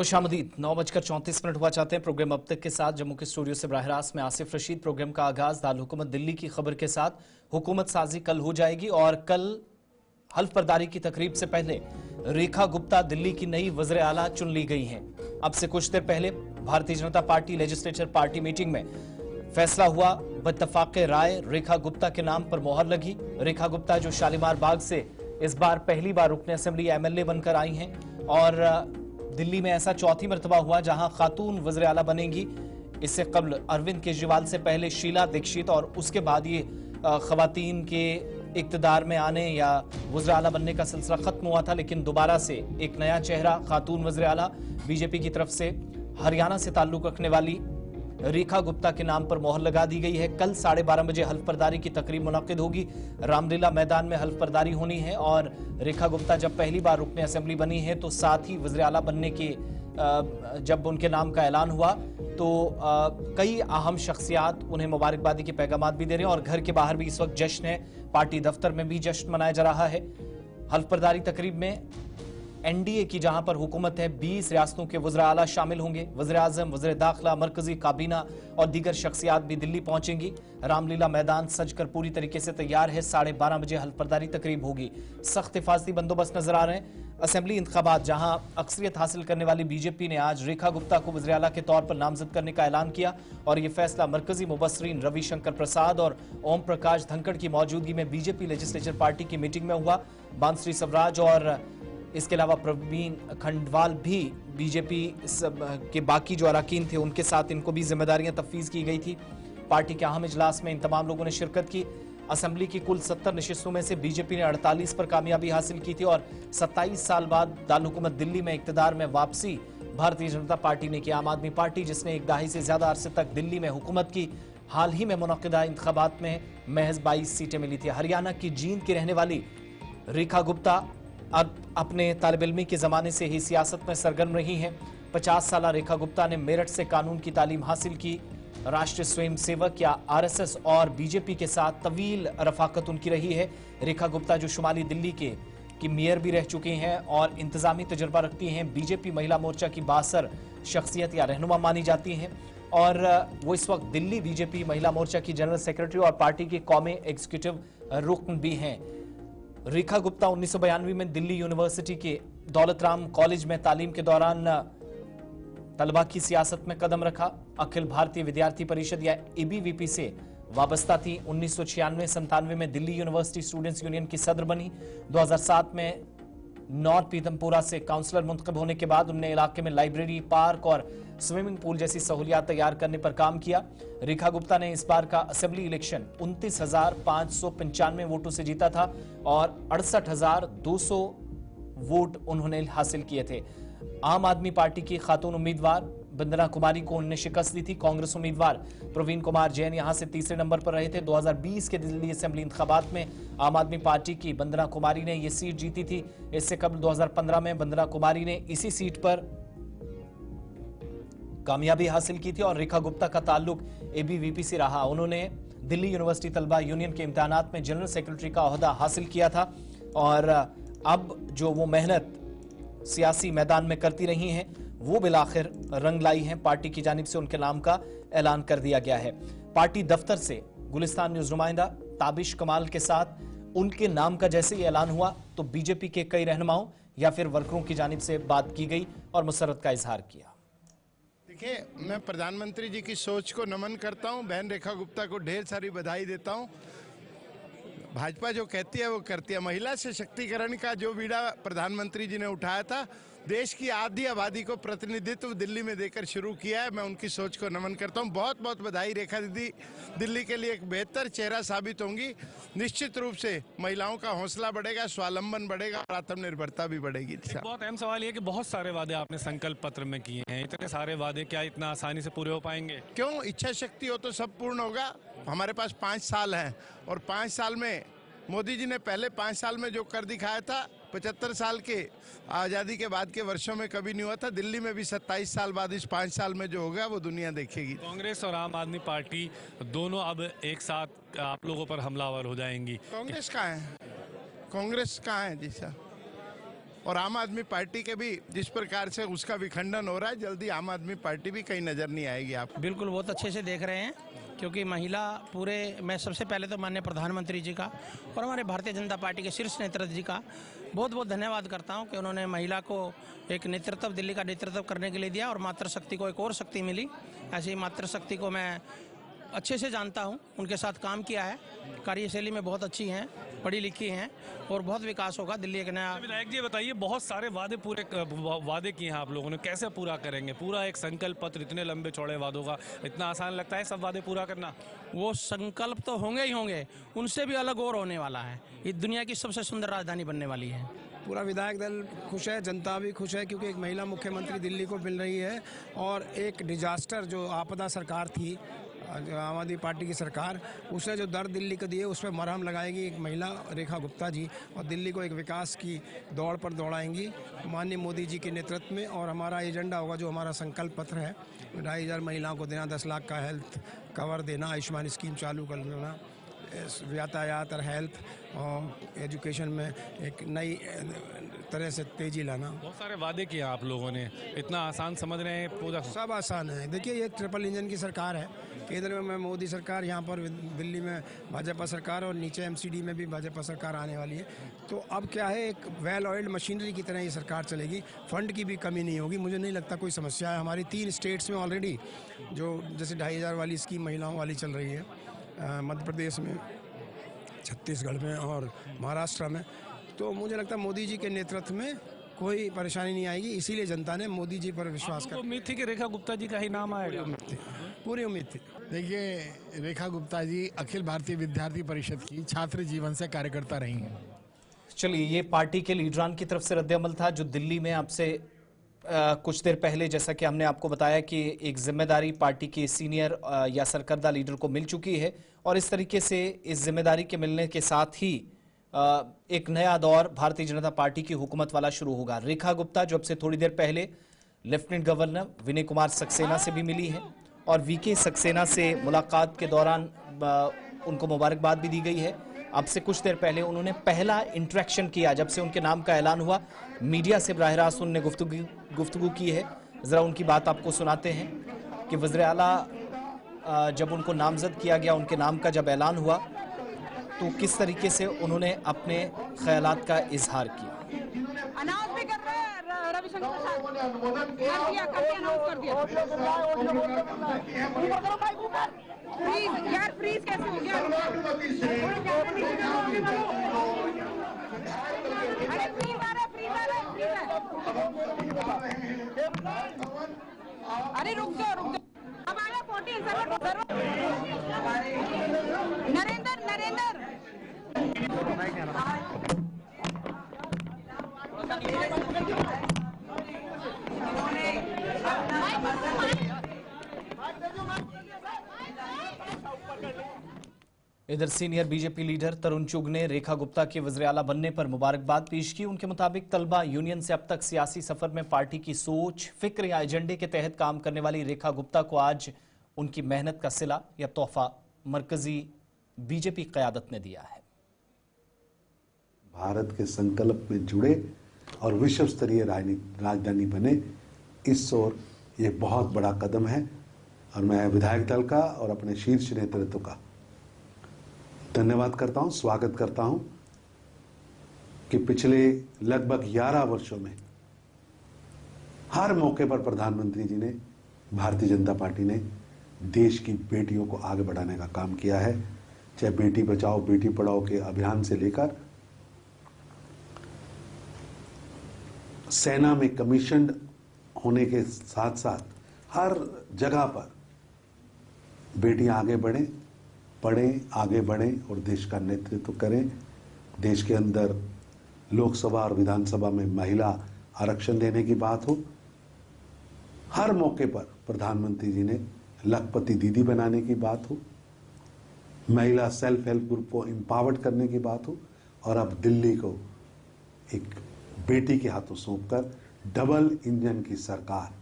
खुशामदीद। 9:34 हुआ चाहते हैं प्रोग्राम अब तक के साथ जम्मू के स्टूडियो से बराह रास्त में आसिफ रशीद। प्रोग्राम का आगाज दारुल हुकूमत दिल्ली की खबर के साथ। हुकूमत साजी कल हो जाएगी और कल हल्फ बर्दारी की तकरीब से पहले रेखा गुप्ता दिल्ली की नई वज़ीर आला चुन ली गई हैं। अब से कुछ देर पहले Bharatiya Janata party legislature party meeting में फैसला हुआ, बत्तफाक़े राय रेखा गुप्ता के नाम पर मोहर लगी। रेखा गुप्ता जो शालीमार बाग से इस बार पहली बार रुकने असेंबली MLA बनकर आई हैं और दिल्ली में ऐसा चौथी मर्तबा हुआ जहां खातून वज़ीर आला बनेंगी। इससे कबल अरविंद केजरीवाल से पहले शीला दीक्षित और उसके बाद ये खवातीन के इक्तदार में आने या वज़ीर आला बनने का सिलसिला खत्म हुआ था, लेकिन दोबारा से एक नया चेहरा खातून वज़ीर आला बीजेपी की तरफ से हरियाणा से ताल्लुक रखने वाली रेखा गुप्ता के नाम पर मोहर लगा दी गई है। कल 12:30 बजे हल्फ बर्दारी की तकरीब मुनक्किद होगी। रामलीला मैदान में हल्फ बर्दारी होनी है और रेखा गुप्ता जब पहली बार रुकने असेंबली बनी है तो साथ ही वज़ीर आला बनने के जब उनके नाम का ऐलान हुआ तो कई अहम शख्सियात उन्हें मुबारकबादी के पैगाम भी दे रहे हैं और घर के बाहर भी इस वक्त जश्न है। पार्टी दफ्तर में भी जश्न मनाया जा रहा है। हल्फ बर्दारी तकरीब में NDA की जहां पर हुकूमत है 20 रियासतों के वज़ीर आला शामिल होंगे। वज़ीर आज़म, वज़ीर दाखिला, मरकजी काबीना और दीगर शख्सियात भी दिल्ली पहुंचेंगी। रामलीला मैदान सजकर पूरी तरीके से तैयार है। 12:30 बजे हल्फ बर्दारी तकरीब होगी। सख्त हिफाजती बंदोबस्त नजर आ रहे हैं। असेंबली इंतखाबात जहां अक्सरियत हासिल करने वाली बीजेपी ने आज रेखा गुप्ता को वज़ीर आला के तौर पर नामजद करने का ऐलान किया और यह फैसला मरकजी मुबस्सरीन रविशंकर प्रसाद और ओम प्रकाश धनखड़ की मौजूदगी में बीजेपी लेजिस्लेचर पार्टी की मीटिंग में हुआ। बांसुरी स्वराज और इसके अलावा प्रवीण खंडवाल भी बीजेपी के बाकी जो अरकान थे उनके साथ इनको भी जिम्मेदारियां तफवीज की गई थी। पार्टी के अहम इजलास में इन तमाम लोगों ने शिरकत की। असेंबली की कुल 70 नशिस्तों में से बीजेपी ने 48 पर कामयाबी हासिल की थी और 27 साल बाद दारुल हुकूमत दिल्ली में इक्तदार में वापसी भारतीय जनता पार्टी ने की। आम आदमी पार्टी जिसने एक दहाई से ज्यादा अरसे तक दिल्ली में हुकूमत की, हाल ही में मुनक्किदा इंतखाबात में महज 22 सीटें मिली थी। हरियाणा की जींद की रहने वाली रेखा गुप्ता अब अपने तालिब इल्मी के ज़माने से ही सियासत में सरगर्म रही हैं। 50 साल रेखा गुप्ता ने मेरठ से कानून की तालीम हासिल की। राष्ट्रीय स्वयं सेवक या RSS और बीजेपी के साथ तवील रफाकत उनकी रही है। रेखा गुप्ता जो शुमाली दिल्ली की मेयर भी रह चुकी हैं और इंतजामी तजुर्बा रखती हैं। बीजेपी महिला मोर्चा की बासर शख्सियत या रहनुमा मानी जाती हैं और वो इस वक्त दिल्ली बीजेपी महिला मोर्चा की जनरल सेक्रेटरी और पार्टी के कौमी एग्जीक्यूटिव रुकन भी हैं। रेखा गुप्ता 1992 में दिल्ली यूनिवर्सिटी के दौलत राम कॉलेज में तालीम के दौरान तलबा की सियासत में कदम रखा। अखिल भारतीय विद्यार्थी परिषद या ABVP से वाबस्ता थी। 1996-97 में दिल्ली यूनिवर्सिटी स्टूडेंट्स यूनियन की सदर बनी। 2007 में नॉर्थ पीतमपुरा से काउंसलर मुंतखब होने के बाद उन्होंने इलाके में लाइब्रेरी, पार्क और स्विमिंग पूल जैसी सहूलियात तैयार करने पर काम किया। रेखा गुप्ता ने इस बार का असेंबली इलेक्शन 29,595 वोटों से जीता था और 68,200 वोट उन्होंने हासिल किए थे। आम आदमी पार्टी की खातून उम्मीदवार वंदना कुमारी को उन्होंने शिकस्त दी थी। कांग्रेस उम्मीदवार प्रवीण कुमार जैन यहां से तीसरे नंबर पर रहे थे। 2020 के दिल्ली असेंबली इंतखाबात में आम आदमी पार्टी की वंदना कुमारी ने यह सीट जीती थी। इससे कबल 2015 में वंदना कुमारी ने इसी सीट पर कामयाबी हासिल की थी और रेखा गुप्ता का ताल्लुक ABVP से रहा। उन्होंने दिल्ली यूनिवर्सिटी तलबा यूनियन के इम्तिहानात में जनरल सेक्रेटरी का ओहदा हासिल किया था और अब जो वो मेहनत सियासी मैदान में करती रही हैं वो बिलाखिर रंग लाई हैं। पार्टी की जानिब से उनके नाम का ऐलान कर दिया गया है। पार्टी दफ्तर से गुलिस्तान न्यूज नुमाइंदा ताबिश कमाल के साथ उनके नाम का जैसे ही ऐलान हुआ तो बीजेपी के कई रहनुमाओं या फिर वर्करों की जानिब से बात की गई और मुसर्रत का इजहार किया। देखिए, मैं प्रधानमंत्री जी की सोच को नमन करता हूं। बहन रेखा गुप्ता को ढेर सारी बधाई देता हूं। भाजपा जो कहती है वो करती है। महिला सशक्तिकरण का जो बीड़ा प्रधानमंत्री जी ने उठाया था, देश की आधी आबादी को प्रतिनिधित्व दिल्ली में देकर शुरू किया है। मैं उनकी सोच को नमन करता हूं। बहुत बहुत बधाई रेखा दीदी, दिल्ली के लिए एक बेहतर चेहरा साबित होंगी। निश्चित रूप से महिलाओं का हौसला बढ़ेगा, स्वावलंबन बढ़ेगा और आत्मनिर्भरता भी बढ़ेगी। बहुत अहम सवाल ये कि बहुत सारे वादे आपने संकल्प पत्र में किए हैं, इतने सारे वादे क्या इतना आसानी से पूरे हो पाएंगे? क्यों, इच्छा शक्ति हो तो सब पूर्ण होगा। हमारे पास 5 साल हैं और 5 साल में मोदी जी ने पहले 5 साल में जो कर दिखाया था 75 साल के आज़ादी के बाद के वर्षों में कभी नहीं हुआ था। दिल्ली में भी 27 साल बाद इस 5 साल में जो होगा वो दुनिया देखेगी। कांग्रेस और आम आदमी पार्टी दोनों अब एक साथ आप लोगों पर हमलावर हो जाएंगी। कांग्रेस कहाँ है? कांग्रेस कहाँ है जी साहब? और आम आदमी पार्टी के भी जिस प्रकार से उसका विखंडन हो रहा है, जल्दी आम आदमी पार्टी भी कहीं नजर नहीं आएगी आप। बिल्कुल, बहुत अच्छे से देख रहे हैं, क्योंकि महिला पूरे, मैं सबसे पहले तो माननीय प्रधानमंत्री जी का और हमारे भारतीय जनता पार्टी के शीर्ष नेतृत्व जी का बहुत बहुत धन्यवाद करता हूं कि उन्होंने महिला को एक नेतृत्व, दिल्ली का नेतृत्व करने के लिए दिया और मातृशक्ति को एक और शक्ति मिली। ऐसी मातृशक्ति को मैं अच्छे से जानता हूं, उनके साथ काम किया है, कार्यशैली में बहुत अच्छी हैं, पढ़ी लिखी हैं और बहुत विकास होगा। दिल्ली एक नया। विधायक जी बताइए, बहुत सारे वादे वादे किए हैं आप लोगों ने, कैसे पूरा करेंगे? पूरा एक संकल्प पत्र, इतने लंबे चौड़े वादों का इतना आसान लगता है सब वादे पूरा करना? वो संकल्प तो होंगे ही होंगे, उनसे भी अलग और होने वाला है। ये दुनिया की सबसे सुंदर राजधानी बनने वाली है। पूरा विधायक दल खुश है, जनता भी खुश है, क्योंकि एक महिला मुख्यमंत्री दिल्ली को मिल रही है और एक डिजास्टर जो आपदा सरकार थी, जो आम आदमी पार्टी की सरकार, उसने जो दर्द दिल्ली को दिए उस पर मरहम लगाएगी एक महिला रेखा गुप्ता जी, और दिल्ली को एक विकास की दौड़ पर दौड़ाएंगी माननीय मोदी जी के नेतृत्व में। और हमारा एजेंडा होगा, जो हमारा संकल्प पत्र है, 2,500 महिलाओं को देना, 10 लाख का हेल्थ कवर देना, आयुष्मान स्कीम चालू कर देना, यातायात और हेल्थ और एजुकेशन में एक नई तरह से तेजी लाना। बहुत सारे वादे किए आप लोगों ने, इतना आसान समझ रहे हैं? पूरा सब आसान है। देखिए, ये ट्रिपल इंजन की सरकार है, केंद्र में मोदी सरकार, यहाँ पर दिल्ली में भाजपा सरकार और नीचे एमसीडी में भी भाजपा सरकार आने वाली है। तो अब क्या है, एक वेल ऑयल्ड मशीनरी की तरह ये सरकार चलेगी, फंड की भी कमी नहीं होगी। मुझे नहीं लगता कोई समस्या है। हमारी 3 स्टेट्स में ऑलरेडी जो जैसे 2,500 वाली स्कीम महिलाओं वाली चल रही है, मध्य प्रदेश में, छत्तीसगढ़ में और महाराष्ट्र में। तो मुझे लगता है मोदी जी के नेतृत्व में कोई परेशानी नहीं आएगी, इसीलिए जनता ने मोदी जी पर विश्वास कर। उम्मीद थी कि रेखा गुप्ता जी का ही नाम आएगा? पूरी उम्मीद थी। देखिए, रेखा गुप्ता जी अखिल भारतीय विद्यार्थी परिषद की छात्र जीवन से कार्यकर्ता रही हैं। चलिए, ये पार्टी के लीडरान की तरफ से रद्द-ए-अमल था, जो दिल्ली में आपसे कुछ देर पहले, जैसा कि हमने आपको बताया कि एक जिम्मेदारी पार्टी के सीनियर या सरकर्दा लीडर को मिल चुकी है, और इस तरीके से इस जिम्मेदारी के मिलने के साथ ही एक नया दौर भारतीय जनता पार्टी की हुकूमत वाला शुरू होगा। रेखा गुप्ता जो अब से थोड़ी देर पहले लेफ्टिनेंट गवर्नर विनय कुमार सक्सेना से भी मिली है, और वीके सक्सेना से मुलाकात के दौरान उनको मुबारकबाद भी दी गई है। अब से कुछ देर पहले उन्होंने पहला इंटरेक्शन किया, जब से उनके नाम का ऐलान हुआ, मीडिया से बराह रास्त उन्होंने गुफ्तगू की है। ज़रा उनकी बात आपको सुनाते हैं कि वज़ीर आला जब उनको नामजद किया गया, उनके नाम का जब ऐलान हुआ, तो किस तरीके से उन्होंने अपने ख्यालात का इजहार किया। अनाउंस भी कर रहे हैं रविशंकर प्रसाद, कर दिया। फ्रीज यार, फ्रीज कैसे हो गया? अरे फ्रीज आ रहा है। अरे रुक जाओ। अब आ गया 14 सर्वर। नरेंद्र इधर सीनियर बीजेपी लीडर तरुण चुग ने रेखा गुप्ता के वज़ीर आला बनने पर मुबारकबाद पेश की। उनके मुताबिक तलबा यूनियन से अब तक सियासी सफर में पार्टी की सोच, फिक्र या एजेंडे के तहत काम करने वाली रेखा गुप्ता को आज उनकी मेहनत का सिला या तोहफा मरकजी बीजेपी क़यादत ने दिया है। भारत के संकल्प में जुड़े और विश्व स्तरीय राजधानी बने, इस ओर ये बहुत बड़ा कदम है, और मैं विधायक दल का और अपने शीर्ष नेतृत्व का धन्यवाद करता हूं, स्वागत करता हूं कि पिछले लगभग 11 वर्षों में हर मौके पर प्रधानमंत्री जी ने, भारतीय जनता पार्टी ने देश की बेटियों को आगे बढ़ाने का काम किया है। चाहे बेटी बचाओ बेटी पढ़ाओ के अभियान से लेकर सेना में कमीशन होने के साथ साथ हर जगह पर बेटियां आगे बढ़ें, पढ़ें, आगे बढ़ें और देश का नेतृत्व करें। देश के अंदर लोकसभा और विधानसभा में महिला आरक्षण देने की बात हो, हर मौके पर प्रधानमंत्री जी ने लखपति दीदी बनाने की बात हो, महिला सेल्फ हेल्प ग्रुप को एम्पावर्ड करने की बात हो, और अब दिल्ली को एक बेटी के हाथों सौंपकर डबल इंजन की सरकार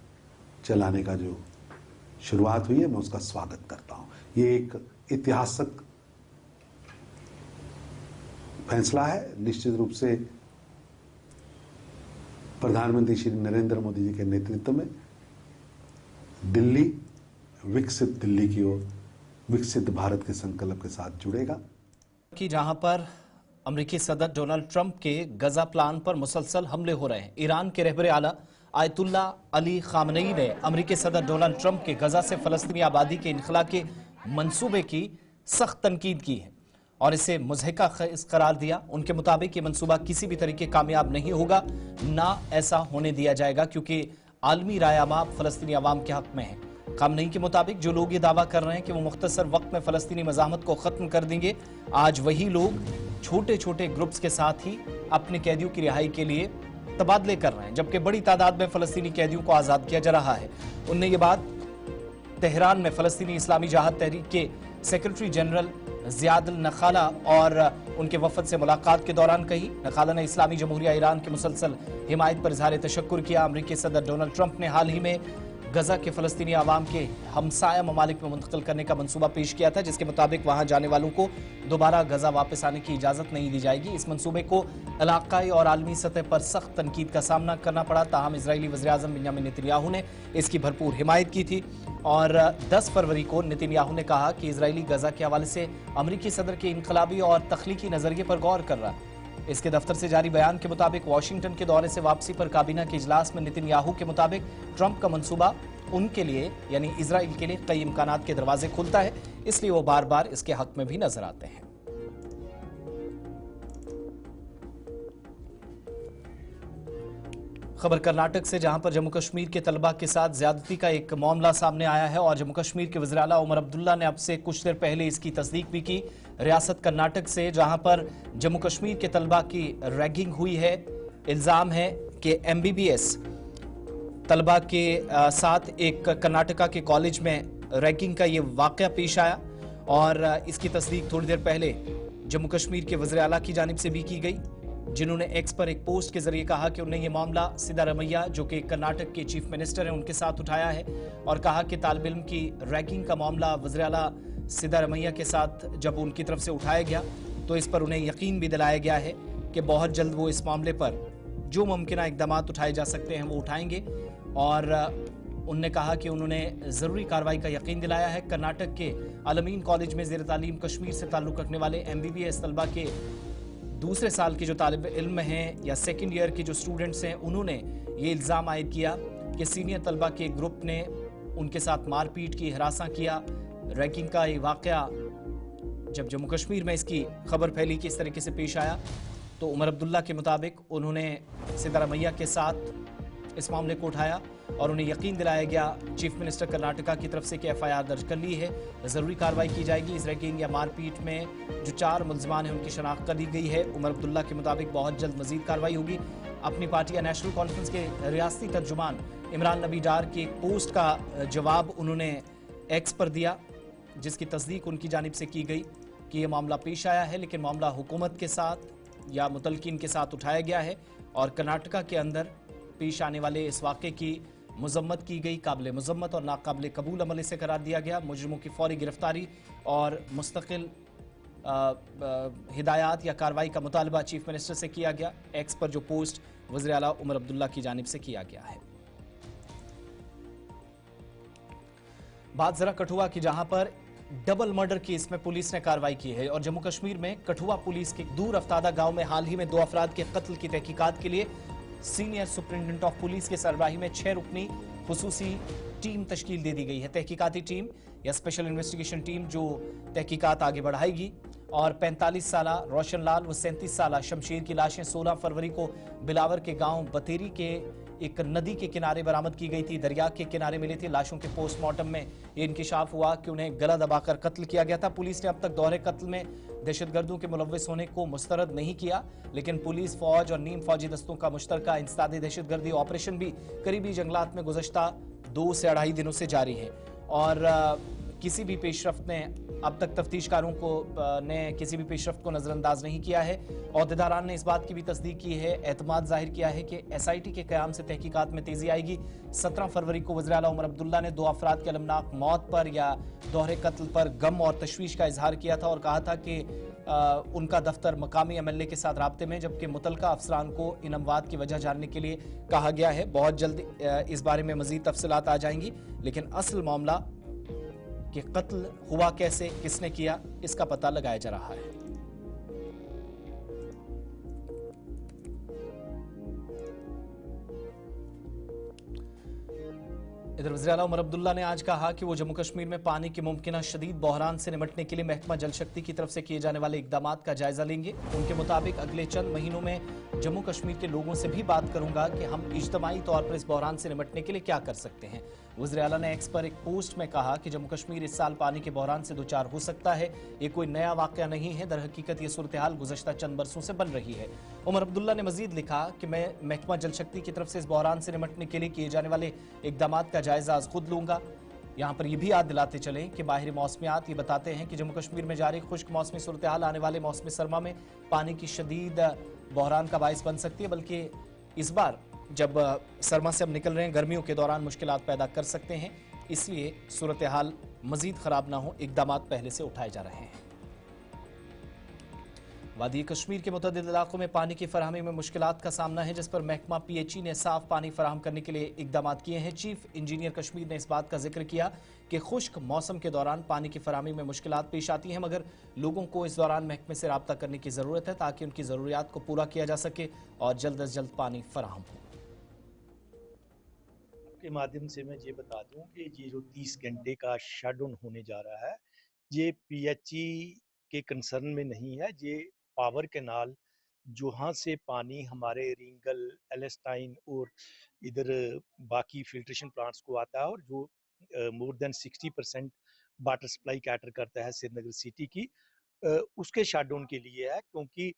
चलाने का जो शुरुआत हुई है, मैं उसका स्वागत करता हूं। ये एक ऐतिहासिक फैसला है। निश्चित रूप से प्रधानमंत्री श्री नरेंद्र मोदी जी के नेतृत्व में दिल्ली विकसित दिल्ली की ओर, विकसित भारत के संकल्प के साथ जुड़ेगा। कि जहां पर अमेरिकी सदर डोनाल्ड ट्रंप के गजा प्लान पर मुसलसल हमले हो रहे हैं। ईरान के रहबरे आला आयतुल्ला अली खामनेई ने अमेरिकी सदर डोनाल्ड ट्रंप के गजा से फलस्तीनी आबादी के इनखला के मंसूबे की सख्त तनकीद की है और इसे मुज़हिका करार दिया। उनके मुताबिक ये मंसूबा किसी भी तरीके कामयाब नहीं होगा, ना ऐसा होने दिया जाएगा, क्योंकि आलमी राय आमा फलस्तीनी अवाम के हक में है। खामनेई के मुताबिक जो लोग ये दावा कर रहे हैं कि वो मुख्तसर वक्त में फलस्तीनी मज़ाहमत को खत्म कर देंगे, आज वही लोग छोटे छोटे ग्रुप्स के साथ ही अपने कैदियों की रिहाई के लिए तबादले कर रहे हैं, जबकि बड़ी तादाद में फलस्तीनी कैदियों को आज़ाद किया जा रहा है। उनने ये बात तेहरान में फलस्तीनी इस्लामी जहाद तहरीक के सेक्रेटरी जनरल ज़ियाद नखाला और उनके वफद से मुलाकात के दौरान कही। नखाला ने इस्लामी जमहूरिया ईरान की मुसलसल हिमायत पर इज़हार तशक्कुर किया। अमेरिकी सदर डोनाल्ड ट्रंप ने हाल ही में गजा के फलस्तीनी आवाम के हमसाया ममालिक में मुंतकिल करने का मंसूबा पेश किया था, जिसके मुताबिक वहां जाने वालों को दोबारा गजा वापस आने की इजाजत नहीं दी जाएगी। इस मंसूबे को इलाकाई और आलमी सतह पर सख्त तनकीद का सामना करना पड़ा, ताहम इजरायली वज़ीर-ए-आज़म बेंजामिन नेतन्याहू ने इसकी भरपूर हिमायत की थी और 10 फरवरी को नेतन्याहू ने कहा कि इजरायली गजा के हवाले से अमेरिकी सदर के इनकलाबी और तख्लीकी नजरिए पर गौर कर रहा है। इसके दफ्तर से जारी बयान के मुताबिक वाशिंगटन के दौरे से वापसी पर काबीना के इजलास में नेतन्याहू के मुताबिक ट्रंप का मंसूबा उनके लिए यानी इजराइल के लिए कई इम्कानात के दरवाजे खुलता है, इसलिए वो बार बार इसके हक में भी नजर आते हैं। खबर कर्नाटक से, जहां पर जम्मू कश्मीर के तलबा के साथ ज्यादती का एक मामला सामने आया है और जम्मू कश्मीर के वज़ीर आला उमर अब्दुल्ला ने अब से कुछ देर पहले इसकी तस्दीक भी की। रियासत कर्नाटक से, जहां पर जम्मू कश्मीर के तलबा की रैगिंग हुई है, इल्जाम है कि MBBS तलबा के साथ एक कर्नाटका के कॉलेज में रैगिंग का ये वाक़या पेश आया और इसकी तस्दीक थोड़ी देर पहले जम्मू कश्मीर के वज़ीर आला की जानिब से भी की गई, जिन्होंने एक्स पर एक पोस्ट के जरिए कहा कि उन्हें यह मामला सिद्धारमैया, जो कि कर्नाटक के चीफ मिनिस्टर हैं, उनके साथ उठाया है और कहा कि तालिब इल्म की रैगिंग का मामला वज़ीर आला सिद्धारमैया के साथ जब उनकी तरफ से उठाया गया तो इस पर उन्हें यकीन भी दिलाया गया है कि बहुत जल्द वो इस मामले पर जो मुमकिन इक़दाम उठाए जा सकते हैं वो उठाएंगे और उन्होंने कहा कि उन्होंने ज़रूरी कार्रवाई का यकीन दिलाया है। कर्नाटक के अलमीन कॉलेज में ज़ेर तालीम कश्मीर से ताल्लुक़ रखने वाले MBBS तलबा के दूसरे साल के जो तालिब इल्म हैं या सेकेंड ईयर के जो स्टूडेंट्स हैं, उन्होंने ये इल्ज़ाम आयद किया कि सीनियर तलबा के ग्रुप ने उनके साथ मारपीट की, हरासा किया। रैगिंग का ये वाक़या जब जम्मू कश्मीर में इसकी खबर फैली कि इस तरीके से पेश आया तो उमर अब्दुल्ला के मुताबिक उन्होंने सिद्धारमैया के साथ इस मामले को उठाया और उन्हें यकीन दिलाया गया चीफ मिनिस्टर कर्नाटका की तरफ से कि FIR दर्ज कर ली है, ज़रूरी कार्रवाई की जाएगी। इस रैगिंग या मारपीट में जो 4 मुल्ज़िमान हैं उनकी शनाख्त कर ली गई है। उमर अब्दुल्ला के मुताबिक बहुत जल्द मज़ीद कार्रवाई होगी। अपनी पार्टी या नेशनल कॉन्फ्रेंस के रियासती तर्जुमान इमरान नबी डार की एक पोस्ट का जवाब उन्होंने एक्स पर दिया, जिसकी तस्दीक उनकी जानिब से की गई कि यह मामला पेश आया है, लेकिन मामला हुकूमत के साथ या मुतलकिन के साथ उठाया गया है और कर्नाटका के अंदर पेश आने वाले इस वाक़े की मजम्मत की गई। काबिल मजम्मत और नाकाबिल कबूल अमल इसे करार दिया गया। मुजरिमों की फौरी गिरफ्तारी और मुस्तकिल हिदायत या कार्रवाई का मुतालबा चीफ मिनिस्टर से किया गया। एक्स पर जो पोस्ट वज़ीर आला उमर अब्दुल्ला की जानिब से किया गया है। बात जरा कठुआ की, जहां पर डबल मर्डर केस में पुलिस ने कार्रवाई की है और जम्मू कश्मीर में कठुआ पुलिस के दूर अफ्तादा गांव में हाल ही में 2 अफराद के कत्ल की तहकीकात के लिए सीनियर सुपरिटेंडेंट ऑफ पुलिस के सरबराही में 6 रुकनी खुसूसी टीम तश्कील दे दी गई है। तहकीकाती टीम या स्पेशल इन्वेस्टिगेशन टीम जो तहकीकात आगे बढ़ाएगी और 45 साला रोशन लाल व 37 साला शमशेर की लाशें 16 फरवरी को बिलावर के गांव बतेरी के एक नदी के किनारे बरामद की गई थी, दरिया के किनारे मिली थी। लाशों के पोस्टमार्टम में ये इंकिशाफ हुआ कि उन्हें गला दबाकर कत्ल किया गया था। पुलिस ने अब तक दोहरे कत्ल में दहशतगर्दों के मुलव्विस होने को मुस्तरद नहीं किया, लेकिन पुलिस, फौज और नीम फौजी दस्तों का मुश्तरका इंसदादी दहशतगर्दी ऑपरेशन भी करीबी जंगलात में गुज़श्ता 2 से 2.5 दिनों से जारी है और किसी भी पेशरफ्त ने अब तक तफ्तीशकारों को ने किसी भी पेशरफ्त को नजरअंदाज नहीं किया है। ओहदेदारान ने इस बात की भी तस्दीक की है, एतमाद जाहिर किया है कि SIT के क़याम से तहकीकात में तेजी आएगी। 17 फरवरी को वज़ीर आला उमर अब्दुल्ला ने 2 अफराद की अलमनाक मौत पर या दोहरे कत्ल पर गम और तशवीश का इजहार किया था और कहा था कि उनका दफ्तर मकामी MLA के साथ राब्ते में, जबकि मुतलका अफसरान को इन अमवात की वजह जानने के लिए कहा गया है। बहुत जल्द इस बारे में मजीद तफसीलात आ जाएंगी, लेकिन असल मामला कि कत्ल हुआ कैसे, किसने किया, इसका पता लगाया जा रहा है। इधर वज़ीर आला उमर अब्दुल्ला ने आज कहा कि वो जम्मू कश्मीर में पानी के मुमकिन शदीद बहरान से निपटने के लिए महकमा जल शक्ति की तरफ से किए जाने वाले इकदाम का जायजा लेंगे। उनके मुताबिक अगले चंद महीनों में जम्मू कश्मीर के लोगों से भी बात करूंगा कि हम इज्तमाई तौर पर इस बहरान से निपटने के लिए क्या कर सकते हैं। वज़ीर आला ने एक्स पर एक पोस्ट में कहा कि जम्मू कश्मीर इस साल पानी के बहरान से दो-चार हो सकता है। ये कोई नया वाक़या नहीं है, दर हकीकत ये सूरत हाल गुज़श्ता चंद बरसों से बन रही है। उमर अब्दुल्ला ने मजीद लिखा कि मैं महकमा जल शक्ति की तरफ से इस बहरान से निपटने के लिए किए जाने वाले इकदाम का जायजा आज खुद लूंगा। यहाँ पर यह भी याद दिलाते चलें कि बाहरी मौसमियात ये बताते हैं कि जम्मू कश्मीर में जारी खुश्क मौसमी सूरत हाल आने वाले मौसम सरमा में पानी की शदीद बहरान का बाइस बन सकती है, बल्कि इस बार जब सरमा से अब निकल रहे हैं, गर्मियों के दौरान मुश्किलात पैदा कर सकते हैं। इसलिए सूरत हाल मजीद खराब ना हो, इकदाम पहले से उठाए जा रहे हैं। वादी कश्मीर के मुतअद्दिद इलाकों में पानी की फराहमी में मुश्किलात का सामना है, जिस पर महकमा PHE ने साफ पानी फराहम करने के लिए इकदाम किए हैं। चीफ इंजीनियर कश्मीर ने इस बात का जिक्र किया कि खुश्क मौसम के दौरान पानी की फराहमी में मुश्किलात पेश आती हैं, मगर लोगों को इस दौरान महकमे से रब्ता करने की ज़रूरत है ताकि उनकी ज़रूरियात को पूरा किया जा सके और जल्द अज जल्द पानी फराहम हो। के माध्यम से मैं ये बता दूं कि ये जो 30 घंटे का शट डाउन होने जा रहा है, ये PHE के कंसर्न में नहीं है। ये पावर कैनाल जहाँ से पानी हमारे रिंगल, एलेस्टाइन और इधर बाकी फिल्ट्रेशन प्लांट्स को आता है और जो more than 60% water supply cater करता है श्रीनगर सिटी की, उसके शट डाउन के लिए है। क्योंकि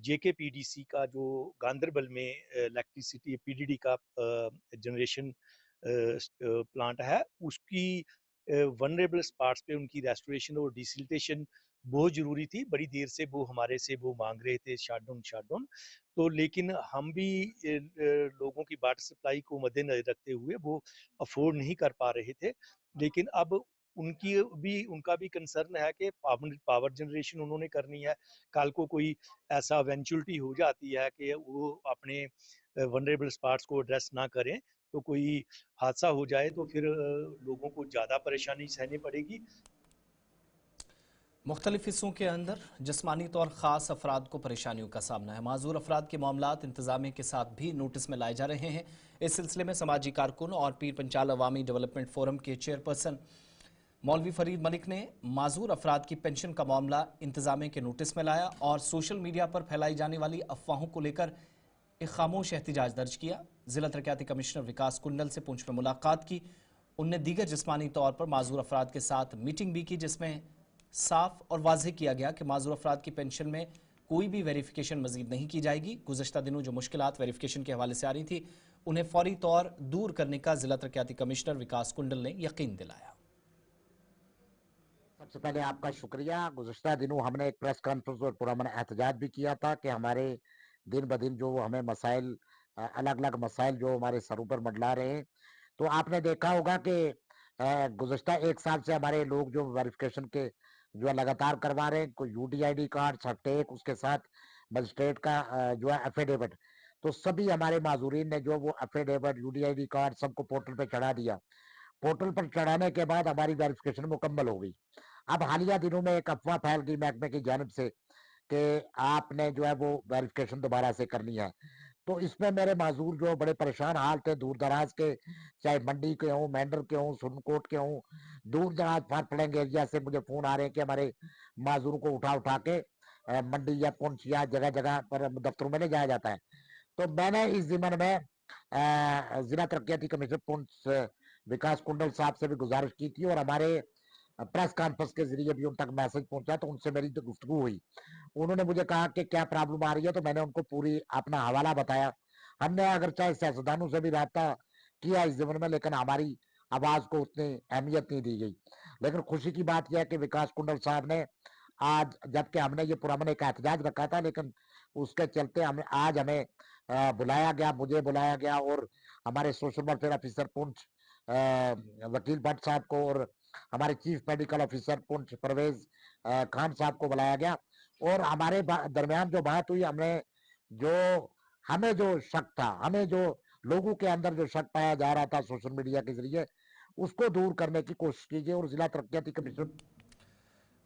JKPDC का जो गांदरबल में इलेक्ट्रिसिटी PDD का जनरेशन प्लांट है, उसकी वनरेबल स्पॉट्स पे उनकी रेस्टोरेशन और डिसिल्टेशन बहुत ज़रूरी थी। बड़ी देर से वो हमारे से वो मांग रहे थे शट डाउन। तो लेकिन हम भी लोगों की वाटर सप्लाई को मद्देनजर रखते हुए वो अफोर्ड नहीं कर पा रहे थे। लेकिन अब उनका भी कंसर्न है कि पावर जनरेशन उन्होंने करनी है। कल को कोई ऐसा इवेंचुअलिटी हो जाती है कि वो अपने वनरेबल स्पॉट्स को एड्रेस ना करें, तो कोई हादसा हो जाए तो फिर लोगों को ज़्यादा परेशानी सहनी पड़ेगी। मुख्तलिफ हिस्सों के अंदर जिस्मानी तौर ख़ास अफराद को परेशानियों का सामना है। माजूर अफराद के मामलात इंतजामिया के साथ भी नोटिस में लाए जा रहे हैं। इस सिलसिले में समाजी कारकुन और पीर पंचाल अवामी डेवलपमेंट फोरम के चेयरपर्सन मौलवी फरीद मलिक ने माजूर अफराद की पेंशन का मामला इंतजामिया के नोटिस में लाया और सोशल मीडिया पर फैलाई जाने वाली अफवाहों को लेकर एक खामोश एहतजाज दर्ज किया। जिला तरक्याती कमिश्नर विकास कुंडल से पूंछ में मुलाकात की। उनने दीगर जिस्मानी तौर पर माजूर अफराद के साथ मीटिंग भी की, जिसमें साफ और वाज़ेह किया गया कि माजूर अफराद की पेंशन में कोई भी वेरिफिकेशन मजीद नहीं की जाएगी। गुज़श्ता दिनों जो मुश्किलात वेरिफिकेशन के हवाले से आ रही थी, उन्हें फौरी तौर दूर करने का जिला तरक्याती कमिश्नर विकास कुंडल ने यकीन दिलाया। सबसे पहले आपका शुक्रिया। गुज़श्ता दिनों हमने एक प्रेस कॉन्फ्रेंस और पुरअमन एहतजाज भी किया था कि हमारे दिन ब दिन जो हमें मसाइल, अलग अलग मसाइल जो हमारे सरों पर मंडला रहे हैं। तो आपने देखा होगा कि गुज़श्ता 1 साल से हमारे लोग जो वेरिफिकेशन के जो है लगातार करवा रहे हैं, कोई UDID कार्ड, सर्टेक, उसके साथ मजिस्ट्रेट का जो है एफिडेविट, तो सभी हमारे माजूरीन ने जो वो एफिडेविट, UDID कार्ड सबको पोर्टल पे चढ़ा दिया। पोर्टल पर चढ़ाने के बाद हमारी वेरिफिकेशन मुकम्मल हो गई। अब हालिया दिनों में एक अफवाह फैल गई महकमे की जानिब से कि आपने जो है वो वेरिफिकेशन दोबारा से करनी है। तो इसमें मेरे माजूर जो बड़े परेशान हाल थे, दूर दराज के, चाहे मंडी के हों, मेंढर के हों, सुरनकोट के हों, दूर दराज फार फ्लैंग एरिया से मुझे फोन आ रहे हैं कि हमारे माजूरों को उठा के मंडी या पुंछ या जगह जगह पर दफ्तरों में ले जाया जाता है। तो मैंने इस ज़िम्मन में जिला तरक्याती कमिश्नर पुंछ विकास कुंडल साहब से भी गुजारिश की थी और हमारे प्रेस कॉन्फ्रेंस के जरिए भी उन तक मैसेज पहुंचा, तो उनसे मेरी तो गुफ्तगू हुई। उन्होंने मुझे कहा कि क्या प्रॉब्लम आ रही है, तो मैंने उनको पूरी अपना हवाला बताया। हमने अगर चाहे सियासतदानों से भी रब्ता किया इस ज़िम्मन में, लेकिन हमारी आवाज़ को उतनी अहमियत नहीं दी गई। लेकिन खुशी की बात यह है कि विकास कुंडल साहब ने आज, जबकि हमने ये पुरअमन एक एहतजाज रखा था, लेकिन उसके चलते हमें बुलाया गया, मुझे बुलाया गया और हमारे सोशल वेलफेयर ऑफिसर पुंछ वकील भट्ट साहब को और हमारे chief medical officer Poonch Parvez Khan साहब को बुलाया गया और हमारे दरमियान जो बात हुई, हमें जो शक था, हमें जो लोगों के अंदर जो शक पाया जा रहा था सोशल मीडिया के जरिए, उसको दूर करने की कोशिश कीजिए और जिला तरक्याती कमीशन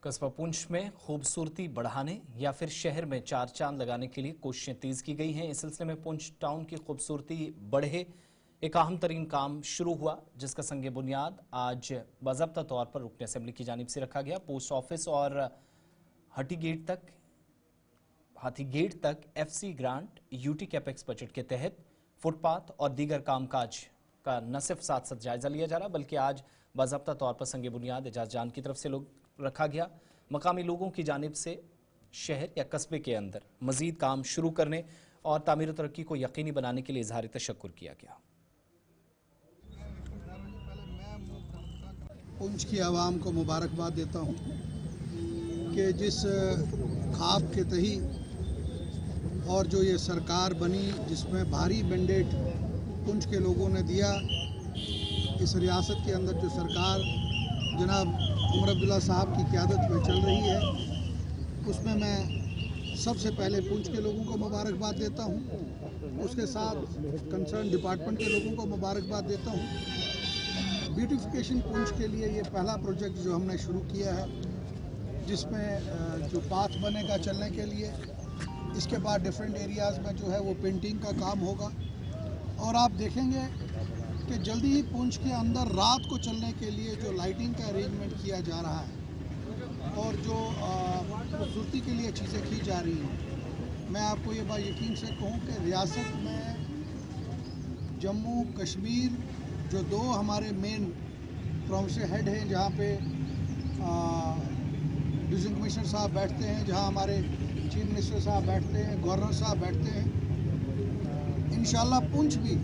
कस्बा पुंछ में खूबसूरती बढ़ाने या फिर शहर में चार चांद लगाने के लिए कोशिशें तेज की गई हैं। इस सिलसिले में पुंछ टाउन की खूबसूरती बढ़े एक अहम तरीन काम शुरू हुआ, जिसका संग बुनियाद आज बाज़ाब्ता तौर पर रुकन असेंबली की जानिब से रखा गया। पोस्ट ऑफिस और हाथी गेट तक FC grant UT capex budget के तहत फुटपाथ और दीगर कामकाज का न सिर्फ साथ साथ जायजा लिया जा रहा, बल्कि आज बाज़ाब्ता तौर पर संग बुनियाद एजाज जान की तरफ से रखा गया। मकामी लोगों की जानिब से शहर या कस्बे के अंदर मजीद काम शुरू करने और तामीर तरक्की को यकीनी बनाने के लिए इजहार तशक्कुर किया गया। पुंछ की आवाम को मुबारकबाद देता हूँ कि जिस ख्वाब के तही और जो ये सरकार बनी, जिसमें भारी मैंडेट पुंछ के लोगों ने दिया, इस रियासत के अंदर जो सरकार जनाब उमर अब्दुल्ला साहब की क़यादत में चल रही है, उसमें मैं सबसे पहले पुंछ के लोगों को मुबारकबाद देता हूँ। उसके साथ कंसर्न डिपार्टमेंट के लोगों को मुबारकबाद देता हूँ। ब्यूटिफिकेशन पुंछ के लिए ये पहला प्रोजेक्ट जो हमने शुरू किया है, जिसमें जो पाथ बनेगा चलने के लिए, इसके बाद डिफरेंट एरियाज़ में जो है वो पेंटिंग का काम होगा और आप देखेंगे कि जल्दी ही पुंछ के अंदर रात को चलने के लिए जो लाइटिंग का अरेंजमेंट किया जा रहा है और जो खूबसूरती के लिए चीज़ें की जा रही हैं। मैं आपको ये बात यकीन से कहूँ कि रियासत में जम्मू कश्मीर जो दो हमारे मेन प्रोविंशियल हेड हैं, जहाँ पे डिविजन कमिश्नर साहब बैठते हैं, जहाँ हमारे चीफ मिनिस्टर साहब बैठते हैं, गवर्नर साहब बैठते हैं, इंशाल्लाह पुंछ भी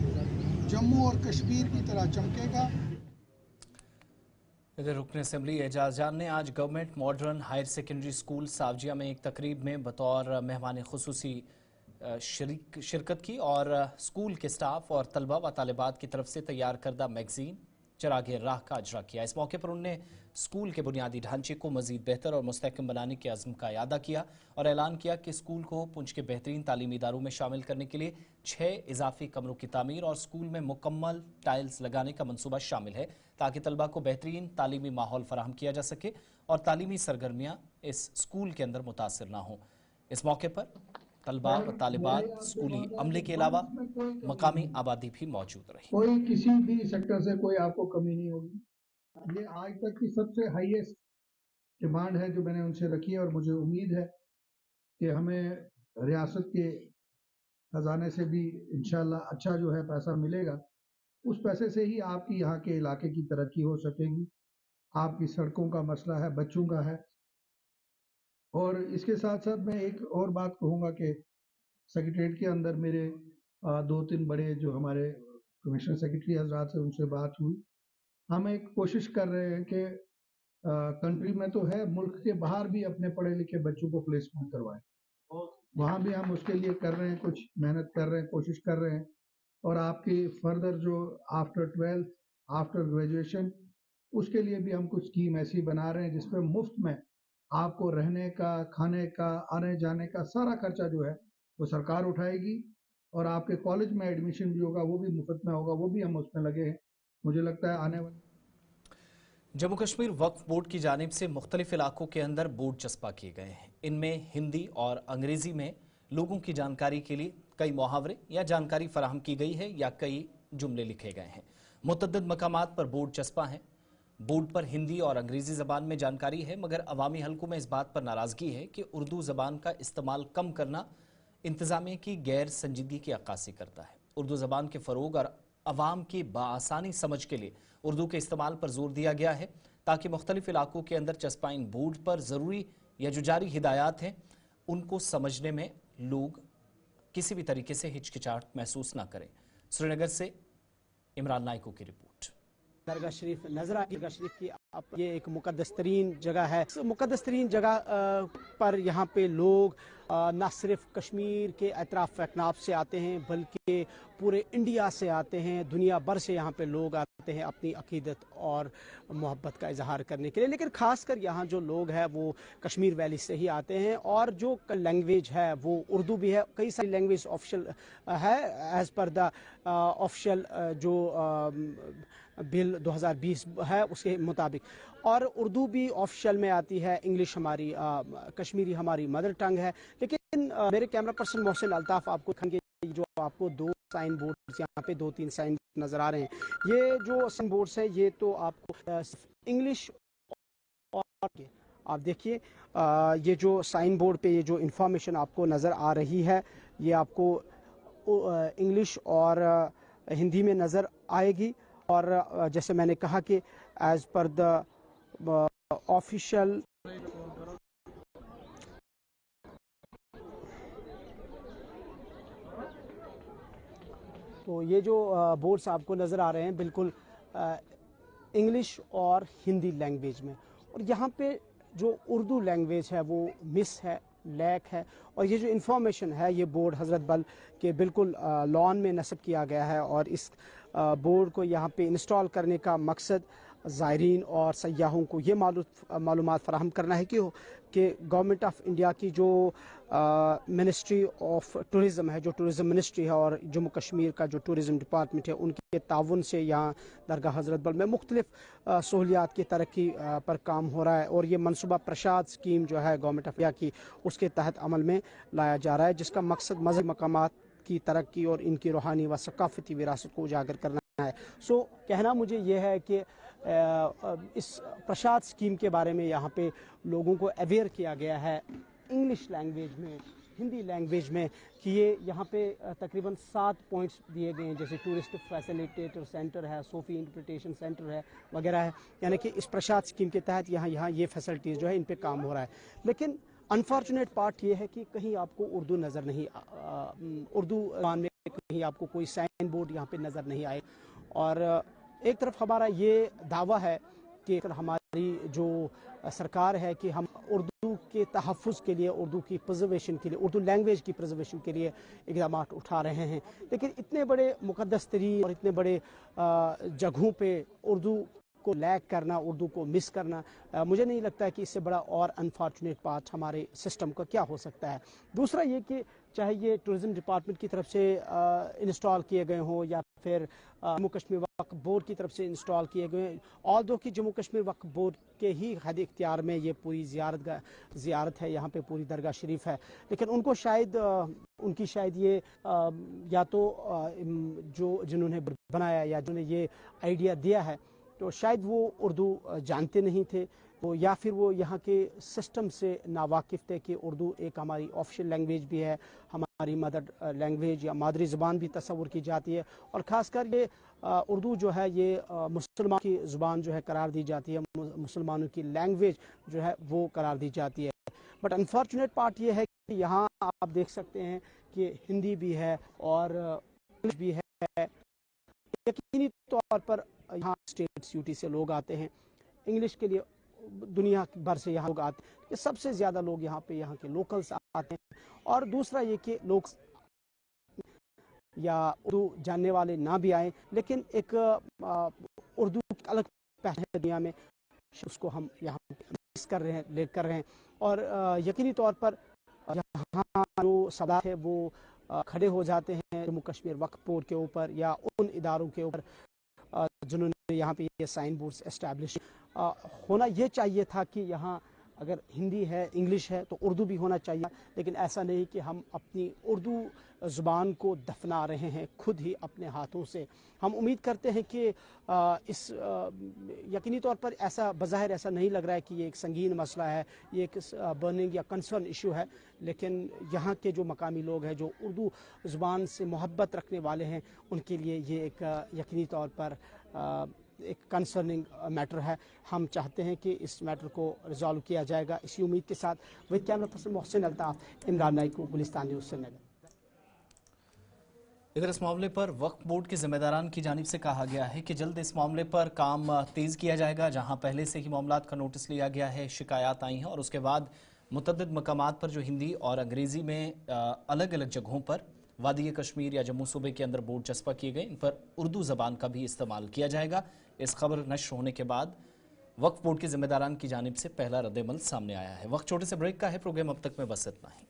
जम्मू और कश्मीर की तरह चमकेगा। इधर रुकन असेंबली एजाज जान ने आज government modern higher secondary school सावजिया में एक तकरीब में बतौर मेहमान खुसूसी शिरकत की और स्कूल के स्टाफ और तलबा व तालिबात की तरफ से तैयार करदा मैगजीन चरागे राह का अजरा किया। इस मौके पर उन्होंने स्कूल के बुनियादी ढांचे को मजीद बेहतर और मुस्तहकम बनाने के अज़्म का इयादा किया और ऐलान किया कि स्कूल को पुंछ के बेहतरीन तालीमी इदारों में शामिल करने के लिए 6 इजाफी कमरों की तामीर और स्कूल में मुकम्मल टाइल्स लगाने का मनसूबा शामिल है, ताकि तलबा को बेहतरीन तालीमी माहौल फराहम किया जा सके और तालीमी सरगर्मियाँ इस स्कूल के अंदर मुतासर ना हों। इस मौके पर तलबा व तालिबात, स्कूली अमले के अलावा मकामी आबादी भी मौजूद रही। कोई किसी भी सेक्टर से कोई आपको कमी नहीं होगी। ये आज तक की सबसे हाईएस्ट डिमांड है जो मैंने उनसे रखी है और मुझे उम्मीद है कि हमें रियासत के खजाने से भी इंशाल्लाह अच्छा जो है पैसा मिलेगा। उस पैसे से ही आपकी यहाँ के इलाके की तरक्की हो सकेगी। आपकी सड़कों का मसला है, बच्चों का है। और इसके साथ साथ मैं एक और बात कहूँगा कि सेक्रेटरीट के अंदर मेरे 2-3 बड़े जो हमारे कमिश्नर सेक्रेटरी हजरात से उनसे बात हुई। हम एक कोशिश कर रहे हैं कि कंट्री में तो है, मुल्क के बाहर भी अपने पढ़े लिखे बच्चों को प्लेसमेंट करवाएं। वहाँ भी हम उसके लिए कर रहे हैं, कुछ मेहनत कर रहे हैं, कोशिश कर रहे हैं। और आपकी फर्दर जो आफ्टर 12th, आफ्टर ग्रेजुएशन, उसके लिए भी हम कुछ स्कीम ऐसी बना रहे हैं जिसमें मुफ्त में आपको रहने का, खाने का, आने जाने का सारा खर्चा जो है वो सरकार उठाएगी और आपके कॉलेज में एडमिशन भी होगा, वो भी मुफ्त में होगा, वो भी हम उसमें लगे हैं। मुझे लगता है आने वाले जम्मू कश्मीर वक्फ बोर्ड की जानिब से मुख्तलिफ इलाकों के अंदर बोर्ड चस्पा किए गए हैं। इनमें हिंदी और अंग्रेजी में लोगों की जानकारी के लिए कई मुहावरे या जानकारी फराहम की गई है या कई जुमले लिखे गए हैं। मुतअद्दिद मकामात पर बोर्ड चस्पा हैं। बोर्ड पर हिंदी और अंग्रेजी ज़बान में जानकारी है, मगर अवामी हलकों में इस बात पर नाराज़गी है कि उर्दू ज़बान का इस्तेमाल कम करना इंतज़ामिया की गैर संजीदगी की अक्कासी करता है। उर्दू ज़बान के फ़रोग और अवाम की बाआसानी समझ के लिए उर्दू के इस्तेमाल पर जोर दिया गया है, ताकि मुख्तलिफ इलाकों के अंदर चस्पाइन बोर्ड पर ज़रूरी या जो जारी हिदायत हैं उनको समझने में लोग किसी भी तरीके से हिचकिचाहट महसूस ना करें। श्रीनगर से इमरान नाइको की रिपोर्ट। दरगाह शरीफ नजर आ, दरगाह शरीफ की अब ये एक मुकद्दस तरीन जगह है। इस मुकद्दस तरीन जगह पर यहाँ पे लोग न सिर्फ कश्मीर के अतराफ अकनाफ से आते हैं बल्कि पूरे इंडिया से आते हैं, दुनिया भर से यहाँ पे लोग आते हैं अपनी अकीदत और मोहब्बत का इजहार करने के लिए। लेकिन ख़ासकर यहाँ जो लोग हैं वो कश्मीर वैली से ही आते हैं और जो लैंग्वेज है वो उर्दू भी है। कई सारी लैंग्वेज ऑफिशियल है एज़ पर द ऑफिशियल जो बिल 2020 है उसके मुताबिक, और उर्दू भी ऑफिशियल में आती है। इंग्लिश हमारी कश्मीरी हमारी मदर टंग है। लेकिन मेरे कैमरा पर्सन मोहसिन अल्ताफ़ आपको दिखाएंगे जो आपको 2 साइन बोर्ड्स यहाँ पे 2-3 साइन नज़र आ रहे हैं। ये जो साइन बोर्ड्स है ये तो आपको इंग्लिश और आप देखिए ये जो साइन बोर्ड पे ये जो इंफॉर्मेशन आपको नज़र आ रही है ये आपको इंग्लिश और हिंदी में नज़र आएगी। और जैसे मैंने कहा कि एज पर द ऑफिशियल तो ये जो बोर्ड्स आपको नज़र आ रहे हैं बिल्कुल इंग्लिश और हिंदी लैंग्वेज में, और यहाँ पे जो उर्दू लैंग्वेज है वो मिस है, लैक है। और ये जो इन्फॉर्मेशन है ये बोर्ड हज़रत बल के बिल्कुल लॉन में नस्ब किया गया है और इस बोर्ड को यहाँ पे इंस्टॉल करने का मकसद ज़ायरीन और सयाहों को ये मालूमात फराहम करना है कि गवर्नमेंट ऑफ इंडिया की जो मिनिस्ट्री ऑफ टूरिज़म है, जो टूरिज़म मिनिस्ट्री है और जम्मू कश्मीर का जो टूरिज़म डिपार्टमेंट है, उनके ताउन से यहाँ दरगाह हज़रत बल में मुख्तलिफ सहूलियात की तरक्की पर काम हो रहा है। और ये मनसूबा प्रसाद स्कीम जो है गवर्नमेंट ऑफ इंडिया की उसके तहत अमल में लाया जा रहा है, जिसका मकसद मज़हबी मकामात की तरक्की और इनकी रूहानी व सकाफती विरासत को उजागर करना है। सो कहना मुझे ये है कि इस प्रसाद स्कीम के बारे में यहाँ पे लोगों को अवेयर किया गया है इंग्लिश लैंग्वेज में, हिंदी लैंग्वेज में, कि ये यहाँ पे तकरीबन 7 पॉइंट्स दिए गए हैं, जैसे टूरिस्ट फैसिलिटेटर सेंटर है, सोफ़ी इंटरप्रिटेशन सेंटर है वगैरह है। यानी कि इस प्रसाद स्कीम के तहत यहाँ ये फैसिलिटीज़ जो है इन पे काम हो रहा है। लेकिन अनफॉर्चुनेट पार्ट ये है कि कहीं आपको उर्दू नज़र नहीं, उर्दू ज़बान में कहीं आपको कोई साइन बोर्ड यहाँ पे नज़र नहीं आए। और एक तरफ हमारा ये दावा है कि हमारी जो सरकार है कि हम उर्दू के तहफ़्फ़ुज़ के लिए, उर्दू की प्रिजर्वेशन के लिए, उर्दू लैंग्वेज की प्रिजर्वेशन के लिए इक़दाम उठा रहे हैं। लेकिन इतने बड़े मुक़द्दस तरीन और इतने बड़े जगहों पे उर्दू को लैग करना, उर्दू को मिस करना, मुझे नहीं लगता है कि इससे बड़ा और अनफॉर्चुनेट पार्ट हमारे सिस्टम का क्या हो सकता है। दूसरा ये कि चाहे ये टूरिज़म डिपार्टमेंट की तरफ से इंस्टॉल किए गए हों या फिर जम्मू कश्मीर वक्फ बोर्ड की तरफ से इंस्टॉल किए गए, ऑल दो कि जम्मू कश्मीर वक्फ बोर्ड के ही हद इख्तियार में ये पूरी ज़ियारत है, यहाँ पे पूरी दरगाह शरीफ है। लेकिन उनको शायद उनकी शायद ये या तो जो जिन्होंने बनाया या जिन्होंने ये आइडिया दिया है तो शायद वो उर्दू जानते नहीं थे, वो या फिर वो यहाँ के सिस्टम से नावाकिफ़ थे कि उर्दू एक हमारी ऑफिशियल लैंग्वेज भी है, हमारी मदर लैंग्वेज या मादरी ज़बान भी तस्वुर की जाती है। और ख़ासकर ये उर्दू जो है ये मुसलमान की ज़ुबान जो है करार दी जाती है, मुसलमानों की लैंग्वेज जो है वो करार दी जाती है। बट अनफॉर्चुनेट पार्ट ये है कि यहाँ आप देख सकते हैं कि हिंदी भी है और इंग्लिश भी है। यकीनी तौर पर यहाँ स्टेट यूटी से लोग आते हैं, इंग्लिश के लिए दुनिया भर से यहाँ लोग आते हैं। सबसे ज़्यादा लोग यहाँ पे यहाँ के लोकल्स आते हैं। और दूसरा ये कि लोग या उर्दू जानने वाले ना भी आए, लेकिन एक उर्दू अलग पहचान है दुनिया में, उसको हम यहाँ मिस कर रहे हैं, लेट कर रहे हैं। और यकीनी तौर पर यहाँ जो सवाल है वो खड़े हो जाते हैं जम्मू कश्मीर वक्फ बोर्ड के ऊपर या उन इदारों के ऊपर जिन्होंने यहाँ पे ये साइन बोर्ड्स एस्टैब्लिश होना ये चाहिए था कि यहाँ अगर हिंदी है, इंग्लिश है तो उर्दू भी होना चाहिए। लेकिन ऐसा नहीं कि हम अपनी उर्दू ज़ुबान को दफना रहे हैं खुद ही अपने हाथों से। हम उम्मीद करते हैं कि इस यकीनी तौर पर ऐसा बज़ाहिर ऐसा नहीं लग रहा है कि ये एक संगीन मसला है, ये एक बर्निंग या कंसर्न इशू है। लेकिन यहाँ के जो मकामी लोग हैं जो उर्दू ज़ुबान से मोहब्बत रखने वाले हैं उनके लिए ये एक यकीनी तौर पर एक कंसर्निंग मैटर है। हम चाहते हैं कि इस मैटर को रिजॉल्व किया जाएगा। इसी उम्मीद के साथ with camera person Mohsin Altaf, Imran Naik को गुलिस्तान न्यूज़ श्रीनगर। इधर इस मामले पर वक्फ बोर्ड के जिम्मेदारान की जानिब से कहा गया है कि जल्द इस मामले पर काम तेज किया जाएगा। जहां पहले से ही मामलात का नोटिस लिया गया है, शिकायत आई हैं और उसके बाद मुतअद्दिद मकामात पर जो हिंदी और अंग्रेजी में अलग अलग जगहों पर वादी कश्मीर या जम्मू सूबे के अंदर बोर्ड चस्पा किए गए, इन पर उर्दू ज़बान का भी इस्तेमाल किया जाएगा। इस खबर नश्र होने के बाद वक्फ बोर्ड के जिम्मेदारान की जानिब से पहला रद्द-ए-अमल सामने आया है। वक्त छोटे से ब्रेक का है, प्रोग्राम अब तक में बस इतना ही।